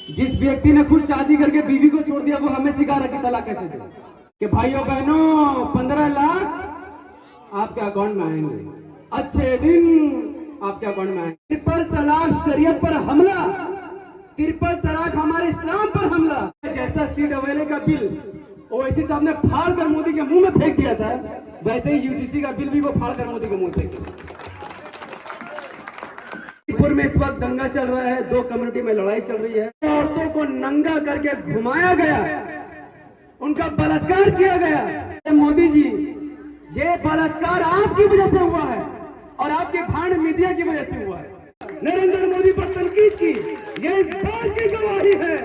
जिस व्यक्ति ने खुद शादी करके बीवी को छोड़ दिया वो हमें सिखा रहा कि तलाक कैसे दे। कि भाइयों बहनों 15 लाख आपके अकाउंट में आएंगे, अच्छे दिन आपके अकाउंट में आएंगे। ट्रिपल तलाक शरीयत पर हमला, ट्रिपल तलाक हमारे इस्लाम पर हमला। जैसा सीट अवेले का बिल ओवैसी साहब ने फाड़ कर मोदी के मुंह में फेंक दिया था, वैसे ही यूजीसी का बिल भी वो फाड़ कर मोदी के मुंह फेंक दिया। में इस वक्त दंगा चल रहा है, दो कम्युनिटी में लड़ाई चल रही है। औरतों को नंगा करके घुमाया गया, उनका बलात्कार किया गया। मोदी जी, ये बलात्कार आपकी वजह से हुआ है और आपके भांड मीडिया की वजह से हुआ है। नरेंद्र मोदी पर तनकीद की ये इस बात की गवाही है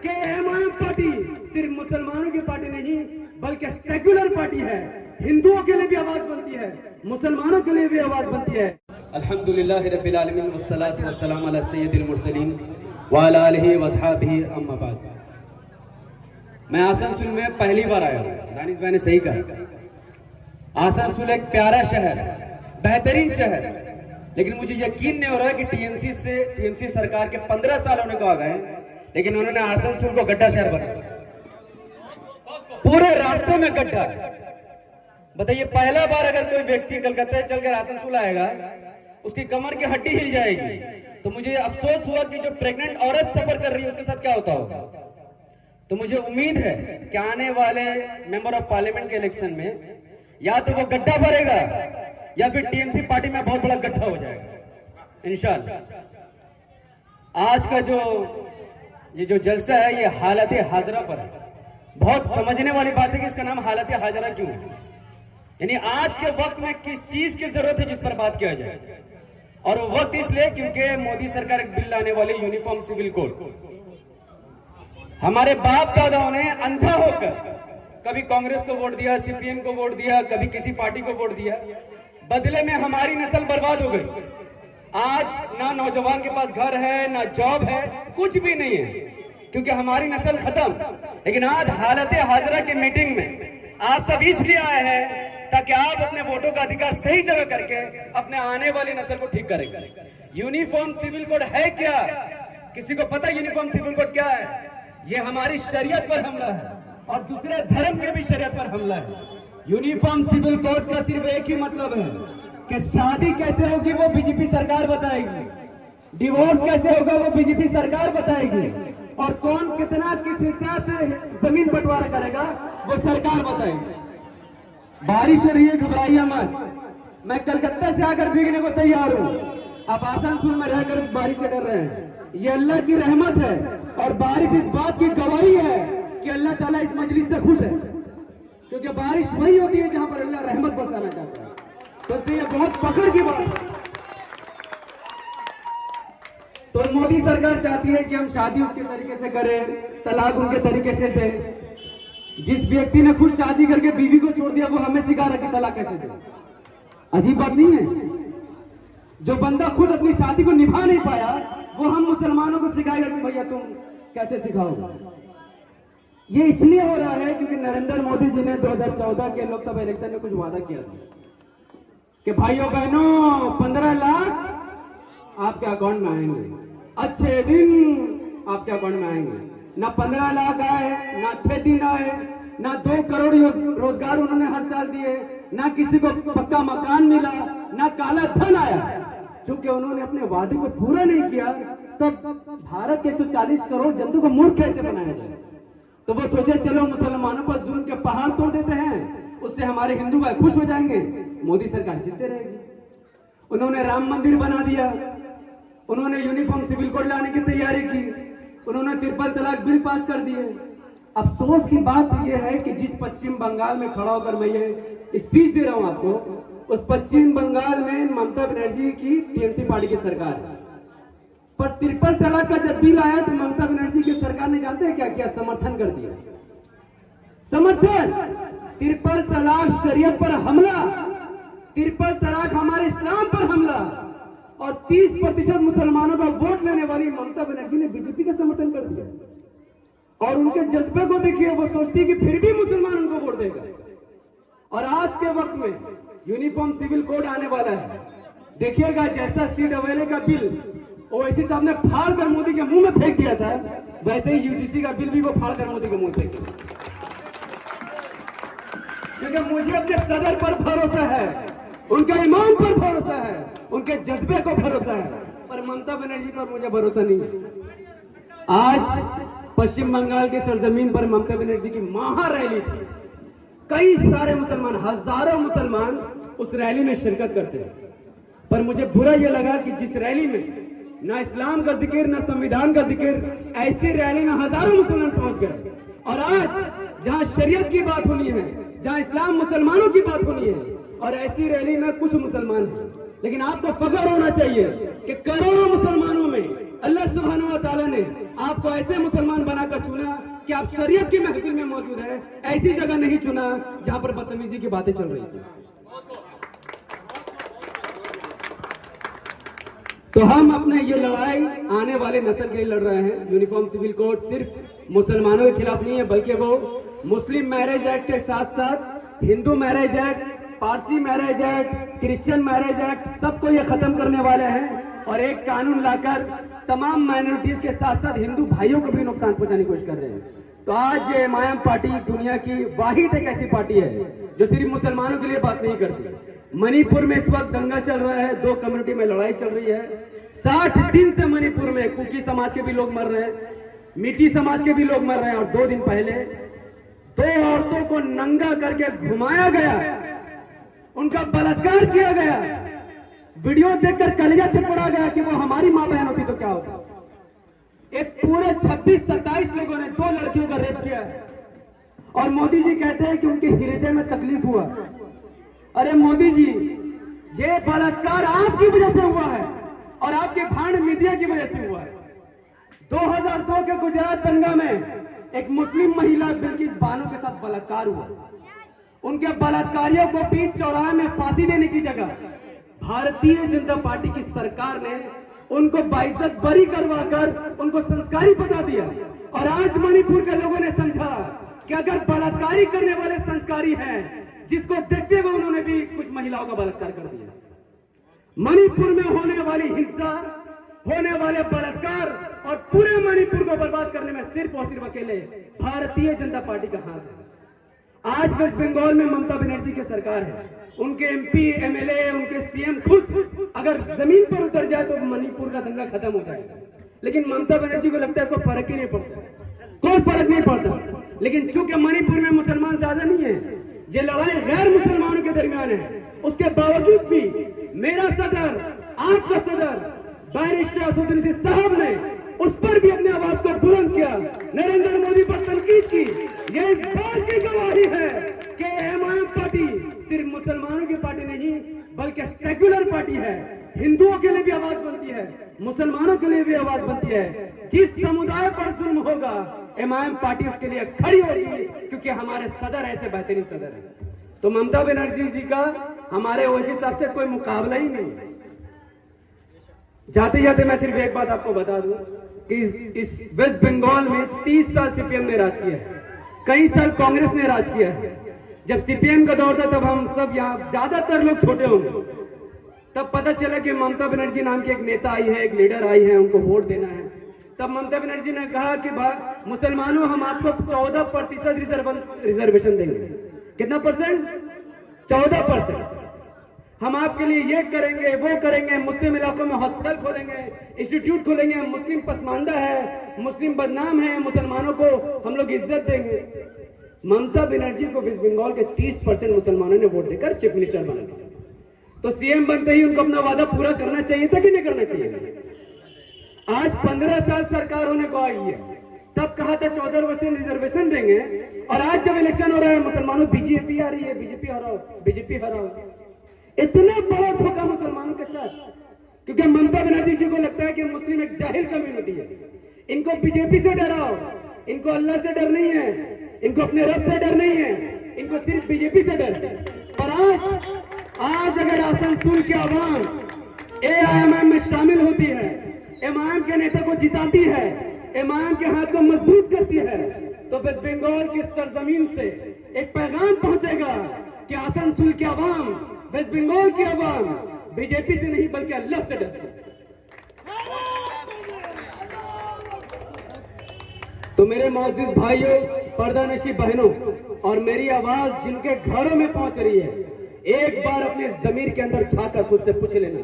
कि एमआईएम पार्टी सिर्फ मुसलमानों की पार्टी नहीं बल्कि सेक्युलर पार्टी है। हिंदुओं के लिए भी आवाज बनती है, मुसलमानों के लिए भी आवाज बनती है। अल्हम्दुलिल्लाह रब्बिल आलमीन वस्सलातु वस्सलामु अला सय्यिदिल मुरसलीन व अला आलिहि व अस्हाबिहि अम्मा बाद। मैं आसनसोल में पहली बार आया हूँ। दानिश भाई ने सही कहा, आसनसोल एक प्यारा शहर, बेहतरीन शहर, लेकिन मुझे यकीन नहीं हो रहा है कि टीएमसी सरकार के 15 साल होने को आ गए, लेकिन उन्होंने आसनसोल को गड्ढा शहर बनाया। पूरे रास्ते में गड्ढा है। बताइए, पहला बार अगर कोई व्यक्ति कलकत्ता से चलकर आसनसोल आएगा, उसकी कमर की हड्डी हिल जाएगी। तो मुझे अफसोस हुआ कि जो प्रेग्नेंट औरत सफर कर रही है उसके साथ क्या होता होगा। तो मुझे उम्मीद है कि आने वाले मेंबर ऑफ पार्लियामेंट के इलेक्शन में या तो वो गड्ढा भरेगा या फिर टीएमसी पार्टी में बहुत बड़ा गड्ढा हो जाएगा इंशाल्लाह। आज का ये जो जलसा है ये हालत हाजरा पर है। बहुत समझने वाली बात है कि इसका नाम हालत हाजरा क्यों है। यानी आज के वक्त में किस चीज की जरूरत है जिस पर बात किया जाए, और वो वक्त इसलिए क्योंकि मोदी सरकार एक बिल लाने वाली यूनिफॉर्म सिविल कोड। हमारे बाप दादाओं ने अंधा होकर कभी कांग्रेस को वोट दिया, सीपीएम को वोट दिया, कभी किसी पार्टी को वोट दिया, बदले में हमारी नस्ल बर्बाद हो गई। आज ना नौजवान के पास घर है, ना जॉब है, कुछ भी नहीं है क्योंकि हमारी नस्ल खत्म। लेकिन आज हालत हाजरा की मीटिंग में आप सब इसलिए आए हैं ताकि आप अपने वोटों का अधिकार सही जगह करके अपने आने वाली नस्ल को ठीक करेंगे। यूनिफॉर्म सिविल कोड है क्या? किसी को पता यूनिफॉर्म सिविल कोड क्या है? ये हमारी शरीयत पर हमला है और दूसरे धर्म के भी शरीयत पर हमला है। यूनिफॉर्म सिविल कोड का सिर्फ एक ही मतलब है कि शादी कैसे होगी वो बीजेपी सरकार बताएगी, डिवोर्स कैसे होगा वो बीजेपी सरकार बताएगी, और कौन कितना किस हिसाब से जमीन बंटवारा करेगा वो सरकार बताएगी। बारिश हो रही है, घबराइए मत। मैं कलकत्ता से आकर भीगने को तैयार हूँ। आप आसनसोल में रहकर बारिश से डर रहे हैं, ये अल्लाह की रहमत है। और बारिश इस बात की गवाही है कि अल्लाह ताला इस मजलिस से खुश है, क्योंकि बारिश वही होती है जहां पर अल्लाह रहमत बरसाना चाहता है। तो ये बहुत फख्र की बात है। तो मोदी सरकार चाहती है कि हम शादी उसके तरीके से करें, तलाक उनके तरीके से दें। जिस व्यक्ति ने खुद शादी करके बीवी को छोड़ दिया वो हमें सिखा रहा कि तलाक कैसे दे। अजीब बात नहीं है? जो बंदा खुद अपनी शादी को निभा नहीं पाया वो हम मुसलमानों को सिखाएगा कि भैया तुम कैसे सिखाओगे। ये इसलिए हो रहा है क्योंकि नरेंद्र मोदी जी ने 2014 के लोकसभा इलेक्शन में कुछ वादा किया था कि भाइयों बहनों 15 लाख आपके अकाउंट में आएंगे, अच्छे दिन आपके अकाउंट में आएंगे। ना 15 लाख आए, ना 6 दिन आए, ना 2 करोड़ रोजगार उन्होंने हर साल दिए, ना किसी को पक्का मकान मिला, ना काला धन आया। चूंकि उन्होंने अपने वादे को पूरा नहीं किया तो भारत के 140 करोड़ जनता को मूर्ख कैसे बनाया जाए। तो वो सोचे चलो मुसलमानों पर जुल्म के पहाड़ तोड़ देते हैं, उससे हमारे हिंदू भाई खुश हो जाएंगे, मोदी सरकार जीतते रहेगी। उन्होंने राम मंदिर बना दिया, उन्होंने यूनिफॉर्म सिविल कोड लाने की तैयारी की, उन्होंने ट्रिपल तलाक बिल पास कर दिए। अफसोस की बात तो यह है कि जिस पश्चिम बंगाल में खड़ा होकर मैं ये स्पीच दे रहा हूं आपको, उस पश्चिम बंगाल में ममता बनर्जी की टीएमसी पार्टी की सरकार है। पर ट्रिपल तलाक का जब बिल आया तो ममता बनर्जी की सरकार ने जानते हैं क्या किया? समर्थन कर दिया। समर्थन, ट्रिपल तलाक शरीयत पर हमला, ट्रिपल तलाक हमारे इस्लाम पर हमला, और 30% मुसलमानों का वोट लेने वाली ममता बनर्जी ने बीजेपी का समर्थन कर दिया। और उनके जज्बे को देखिए, वो सोचती है कि फिर भी मुसलमान उनको वोट देगा। और आज के वक्त में यूनिफॉर्म सिविल कोड आने वाला है। देखिएगा जैसा सीट अवेले का बिल ओवैसी साहब ने फाड़ कर मोदी के मुंह में फेंक दिया था, वैसे ही यूजीसी का बिल भी वो फाड़ कर मोदी के मुंह फेंक दिया। क्योंकि मुझे अपने सदर पर भरोसा है, उनके ईमान पर भरोसा है, उनके जज्बे को भरोसा है, पर ममता बनर्जी पर मुझे भरोसा नहीं है। आज पश्चिम बंगाल के सरजमीन पर ममता बनर्जी की महा रैली थी। कई सारे मुसलमान, हजारों मुसलमान उस रैली में शिरकत करते हैं, पर मुझे बुरा यह लगा कि जिस रैली में ना इस्लाम का जिक्र ना संविधान का जिक्र, ऐसी रैली में हजारों मुसलमान पहुंच गए। और आज जहां शरीयत की बात होनी है, जहां इस्लाम मुसलमानों की बात होनी है, और ऐसी रैली में कुछ मुसलमान हैं। लेकिन आपको फख्र होना चाहिए कि करोड़ों मुसलमानों में अल्लाह सुब्हानहू व तआला ने आपको ऐसे मुसलमान बनाकर चुना कि आप शरीयत की महफिल में मौजूद है, ऐसी जगह नहीं चुना जहां पर बदतमीजी की बातें चल रही थी। तो हम अपने ये लड़ाई आने वाले नस्ल के लिए लड़ रहे हैं। यूनिफॉर्म सिविल कोड सिर्फ मुसलमानों के खिलाफ नहीं है, बल्कि वो मुस्लिम मैरिज एक्ट के साथ साथ Hindu marriage act, Parsi marriage act, Christian marriage act, सबको ये खत्म करने वाले हैं और एक कानून लाकर तमाम माइनॉरिटीज के साथ साथ हिंदू भाइयों को भी नुकसान पहुंचाने की कोशिश कर रहे हैं। तो आज ये एमआईएम पार्टी दुनिया की वाहिद एक ऐसी पार्टी है जो सिर्फ मुसलमानों के लिए बात नहीं करती। मणिपुर में इस वक्त दंगा चल रहा है, दो कम्युनिटी में लड़ाई चल रही है। 60 दिन से मणिपुर में कुकी समाज के भी लोग मर रहे हैं, मिट्टी समाज के भी लोग मर रहे हैं। और 2 दिन पहले 2 औरतों को नंगा करके घुमाया गया, उनका बलात्कार किया गया। वीडियो देखकर कलेजा छटपटा गया कि वो हमारी मां बहन होती तो क्या होता। एक पूरे 26-27 लोगों ने 2 लड़कियों का रेप किया है और मोदी जी कहते हैं कि उनके हृदय में तकलीफ हुआ। अरे मोदी जी, ये बलात्कार आपकी वजह से हुआ है और आपके भांड मीडिया की वजह से हुआ है। 2002 के गुजरात दंगा में एक मुस्लिम महिला बिल्किस बानो के साथ बलात्कार हुआ। उनके बलात्कारियों को बीच चौराहे में फांसी देने की जगह भारतीय जनता पार्टी की सरकार ने उनको बाइज्जत बरी करवाकर उनको संस्कारी बता दिया। और आज मणिपुर के लोगों ने समझा कि अगर बलात्कारी करने वाले संस्कारी हैं, जिसको देखते हुए उन्होंने भी कुछ महिलाओं का बलात्कार कर दिया। मणिपुर में होने वाली हिंसा, होने वाले बलात्कार और पूरे मणिपुर को बर्बाद करने में सिर्फ और सिर्फ अकेले भारतीय जनता पार्टी का हाथ है। आज वेस्ट बंगाल में ममता बनर्जी की सरकार है, उनके एमपी, एमएलए, उनके सीएम खुद अगर जमीन पर उतर जाए तो मणिपुर का दंगा खत्म हो जाएगा। लेकिन ममता बनर्जी को लगता है कोई फर्क ही नहीं पड़ता, कोई फर्क नहीं पड़ता। लेकिन चूंकि मणिपुर में मुसलमान ज्यादा नहीं है, ये लड़ाई गैर मुसलमानों के दरमियान है, उसके बावजूद भी मेरा सदर, आपका सदर बैरिस्टर असदुद्दीन साहब ने उस पर भी अपनी आवाज को बुलंद किया, नरेंद्र मोदी पर तनकीद की। ये इस बात की गवाही है कि एमआईएम पार्टी सिर्फ मुसलमानों की पार्टी नहीं बल्कि सेक्युलर पार्टी है। हिंदुओं के लिए भी आवाज बनती है, मुसलमानों के लिए भी आवाज बनती है। जिस समुदाय पर जुल्म होगा एमआईएम पार्टी उसके लिए खड़ी होगी, क्योंकि हमारे सदर ऐसे बेहतरीन सदर है। तो ममता बनर्जी जी का हमारे ओवैसी साहब से कोई मुकाबला ही नहीं। जाते जाते मैं सिर्फ एक बात आपको बता दूं कि इस वेस्ट बंगाल में 30 साल सीपीएम ने राज किया है, कई साल कांग्रेस ने राज किया है। जब सीपीएम का दौर था तब हम सब यहाँ ज्यादातर लोग छोटे होंगे, तब पता चला कि ममता बनर्जी नाम की एक नेता आई है, एक लीडर आई है, उनको वोट देना है। तब ममता बनर्जी ने कहा कि मुसलमानों हम आपको 14% रिजर्वेशन देंगे। कितना परसेंट? 14%। हम आपके लिए ये करेंगे, वो करेंगे, मुस्लिम इलाकों में हॉस्पिटल खोलेंगे, इंस्टीट्यूट खोलेंगे, मुस्लिम पसमानदा है, मुस्लिम बदनाम है, मुसलमानों को हम लोग इज्जत देंगे। ममता बनर्जी को वेस्ट बंगाल के 30% मुसलमानों ने वोट देकर चीफ मिनिस्टर बना दिया। तो सीएम बनते ही उनको अपना वादा पूरा करना चाहिए था कि नहीं करना चाहिए? आज 15 साल सरकार होने को आई है, तब कहा था 14% रिजर्वेशन देंगे, और आज जब इलेक्शन हो रहा है मुसलमानों बीजेपी आ रही है, बीजेपी हराओ, बीजेपी हराओ। इतना बड़ा धोखा मुसलमानों के साथ, क्योंकि ममता बनर्जी जी को लगता है कि मुस्लिम एक जाहिल कम्युनिटी है। इनको बीजेपी से डराओ, इनको अल्लाह से डर नहीं है, इनको अपने रब से डर नहीं है, इनको सिर्फ बीजेपी से डर है। पर आज अगर आसनसोल की आवाम एआईएमआईएम में शामिल होती है, एमआईएम के नेता को जिताती है, एमआईएम के हाथ को मजबूत करती है, तो वेस्ट बंगाल की सरजमीन से एक पैगाम पहुंचेगा कि आसनसोल की आवाम, वेस्ट बंगाल की आवाम बीजेपी से नहीं बल्कि अल्लाह से डरती है। तो मेरे मौजूद भाइयों, पर्दानशी बहनों और मेरी आवाज जिनके घरों में पहुंच रही है, एक बार अपने जमीर के अंदर झांकर खुद से पूछ लेना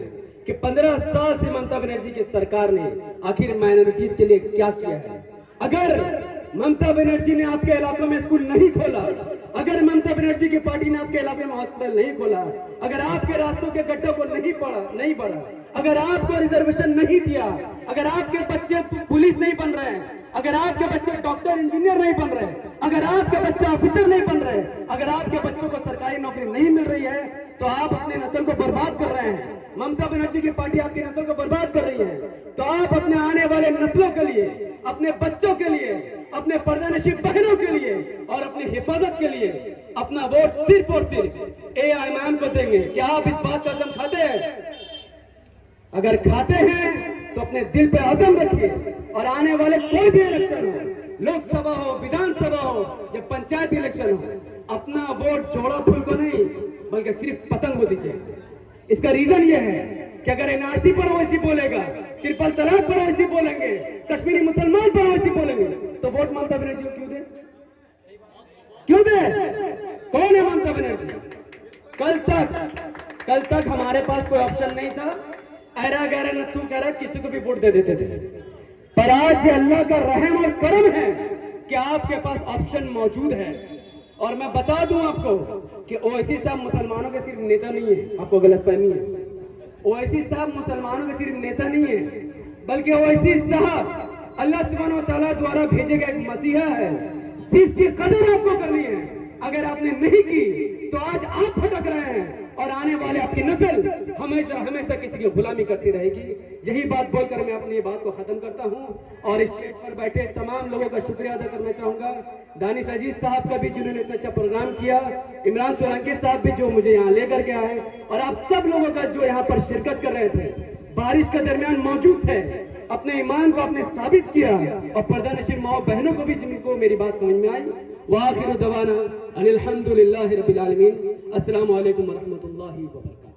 कि 15 साल से ममता बनर्जी की सरकार ने आखिर माइनॉरिटीज के लिए क्या किया है। अगर ममता बनर्जी ने आपके इलाकों में स्कूल नहीं खोला, अगर ममता बनर्जी की पार्टी ने आपके इलाके में हॉस्पिटल नहीं खोला, अगर आपके रास्तों के गड्ढों को नहीं बढ़ा, अगर आपको रिजर्वेशन नहीं दिया, अगर आपके बच्चे पुलिस नहीं बन रहे हैं, अगर आपके बच्चे डॉक्टर इंजीनियर नहीं बन रहे, अगर आपके बच्चे ऑफिसर नहीं बन रहे, अगर आपके बच्चों को सरकारी नौकरी नहीं मिल रही है, तो आप अपने नस्ल को बर्बाद कर रहे हैं। ममता बनर्जी की पार्टी आपकी नस्ल को बर्बाद कर रही है। तो आप अपने आने वाले नस्लों के लिए, अपने बच्चों के लिए, अपने पर्दानशी बहनों के लिए और अपनी हिफाजत के लिए अपना वोट सिर्फ और सिर्फ AIM को देंगे। क्या आप इस बात का कसम खाते हैं? अगर खाते हैं तो अपने दिल पे आज़म रखिए और आने वाले कोई भी इलेक्शन हो, लोकसभा हो, विधानसभा हो या पंचायत इलेक्शन हो, अपना वोट जोड़ा फूल को नहीं बल्कि सिर्फ पतंग को दीजिए। इसका रीजन ये है कि अगर NRC पर वैसी बोलेगा, ट्रिपल तलाक पर वैसी बोलेंगे, कश्मीरी मुसलमान पर वैसी बोलेंगे, तो वोट ममता बनर्जी को क्यों दे? कौन है ममता बनर्जी? कल तक हमारे पास कोई ऑप्शन नहीं था। ऐरा गैरा नत्थू कह रहा किसी को भी वोट दे देते थे, पर आज ये अल्लाह का रहम और करम है कि आपके पास ऑप्शन मौजूद है। और मैं बता दूं आपको कि ओवैसी साहब मुसलमानों के सिर्फ नेता नहीं है, आपको गलतफहमी है। ओवैसी साहब मुसलमानों के सिर्फ नेता नहीं है, बल्कि ओवैसी साहब अल्लाह सुब्हानहू व तआला द्वारा भेजे गए एक मसीहा है जिसकी कदर आपको करनी है। अगर आपने नहीं की तो आज आप भटक रहे हैं और आने वाले आपकी नस्ल हमेशा हमेशा किसी की गुलामी करती रहेगी। यही बात बोलकर मैं अपनी बात को खत्म करता हूं और स्टेज पर बैठे तमाम लोगों का शुक्रिया अदा करना चाहूंगा। दानिश अजीज साहब का भी जिन्होंने इतना अच्छा प्रोग्राम किया, इमरान सोलंकी साहब भी जो मुझे यहाँ लेकर के आए, और आप सब लोगों का जो यहाँ पर शिरकत कर रहे थे, बारिश के दरमियान मौजूद थे, अपने ईमान को आपने साबित किया, और पर्दानशीर माओ बहनों को भी जिनको मेरी बात समझ में आई। वाखिर दवाना अनिल हम्दुलिल्लाहि रब्बिल आलमीन। अस्सलामु अलैकुम व रहमतुल्लाहि व बरकातहू।